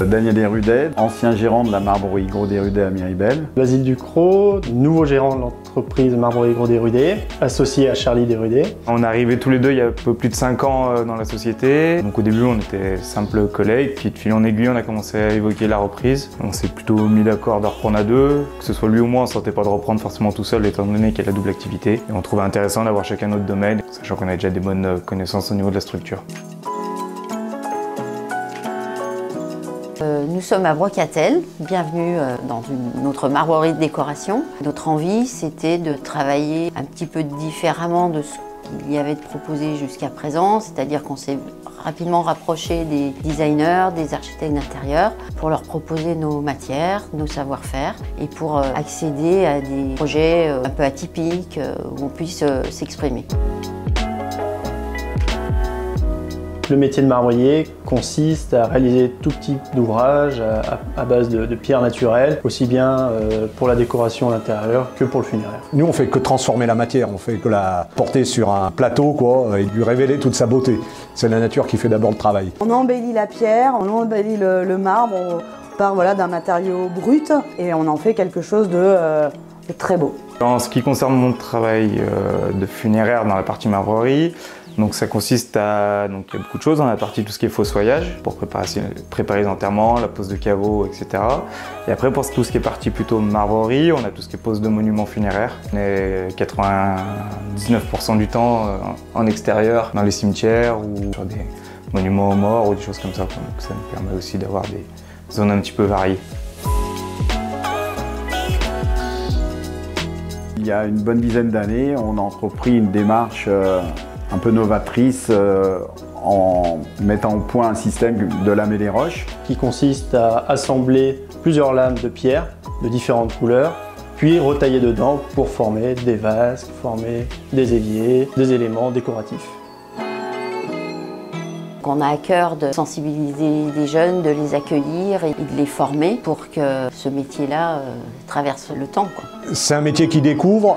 Daniel Desrudets, ancien gérant de la Marbrerie Gros Desrudets à Miribel. Basile Ducrot, nouveau gérant de l'entreprise Marbrerie Gros Desrudets, associé à Charlie Desrudets. On est arrivés tous les deux il y a un peu plus de 5 ans dans la société. Donc au début on était simples collègues, puis de fil en aiguille on a commencé à évoquer la reprise. On s'est plutôt mis d'accord de reprendre à deux, que ce soit lui ou moi, on ne sentait pas de reprendre forcément tout seul étant donné qu'il y a la double activité. Et on trouvait intéressant d'avoir chacun notre domaine, sachant qu'on a déjà des bonnes connaissances au niveau de la structure. Nous sommes à Brocatel, bienvenue dans une autre marbrerie de décoration. Notre envie, c'était de travailler un petit peu différemment de ce qu'il y avait de proposé jusqu'à présent, c'est-à-dire qu'on s'est rapidement rapproché des designers, des architectes d'intérieur pour leur proposer nos matières, nos savoir-faire et pour accéder à des projets un peu atypiques où on puisse s'exprimer. Le métier de marbrier consiste à réaliser tout type d'ouvrages à base de pierres naturelles, aussi bien pour la décoration à l'intérieur que pour le funéraire. Nous, on fait que transformer la matière, on fait que la porter sur un plateau quoi, et lui révéler toute sa beauté. C'est la nature qui fait d'abord le travail. On embellit la pierre, on embellit le marbre, on part voilà, d'un matériau brut et on en fait quelque chose de très beau. En ce qui concerne mon travail de funéraire dans la partie marbrerie, donc ça consiste à, il y a beaucoup de choses, on a la partie tout ce qui est fossoyage pour préparer les enterrements, la pose de caveaux, etc. Et après pour tout ce qui est partie plutôt marbrerie, on a tout ce qui est pose de monuments funéraires. On est 99% du temps en extérieur, dans les cimetières ou sur des monuments aux morts ou des choses comme ça. Donc ça nous permet aussi d'avoir des zones un petit peu variées. Il y a une bonne dizaine d'années, on a entrepris une démarche un peu novatrice en mettant au point un système de lames et des roches. Qui consiste à assembler plusieurs lames de pierre de différentes couleurs, puis retailler dedans pour former des vases, former des éviers, des éléments décoratifs. On a à cœur de sensibiliser des jeunes, de les accueillir et de les former pour que ce métier-là traverse le temps. C'est un métier qui découvre,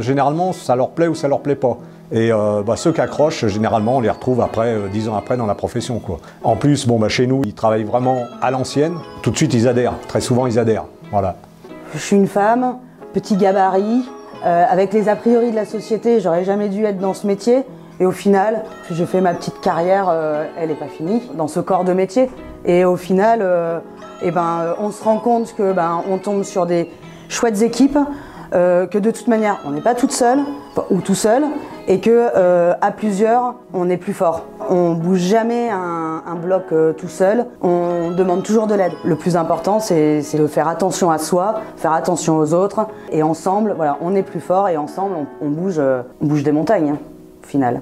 généralement ça leur plaît ou ça leur plaît pas. Et ceux qui accrochent, généralement on les retrouve après, 10 ans après dans la profession. Quoi. En plus, chez nous, ils travaillent vraiment à l'ancienne. Tout de suite ils adhèrent, très souvent ils adhèrent. Voilà. Je suis une femme, petit gabarit, avec les a priori de la société, j'aurais jamais dû être dans ce métier. Et au final, j'ai fait ma petite carrière, elle n'est pas finie, dans ce corps de métier. Et au final, on se rend compte que on tombe sur des chouettes équipes, que de toute manière, on n'est pas toute seule ou tout seul, et que à plusieurs, on est plus fort. On bouge jamais un bloc tout seul, on demande toujours de l'aide. Le plus important, c'est de faire attention à soi, faire attention aux autres, et ensemble, voilà, on est plus fort et ensemble, on bouge des montagnes, au final.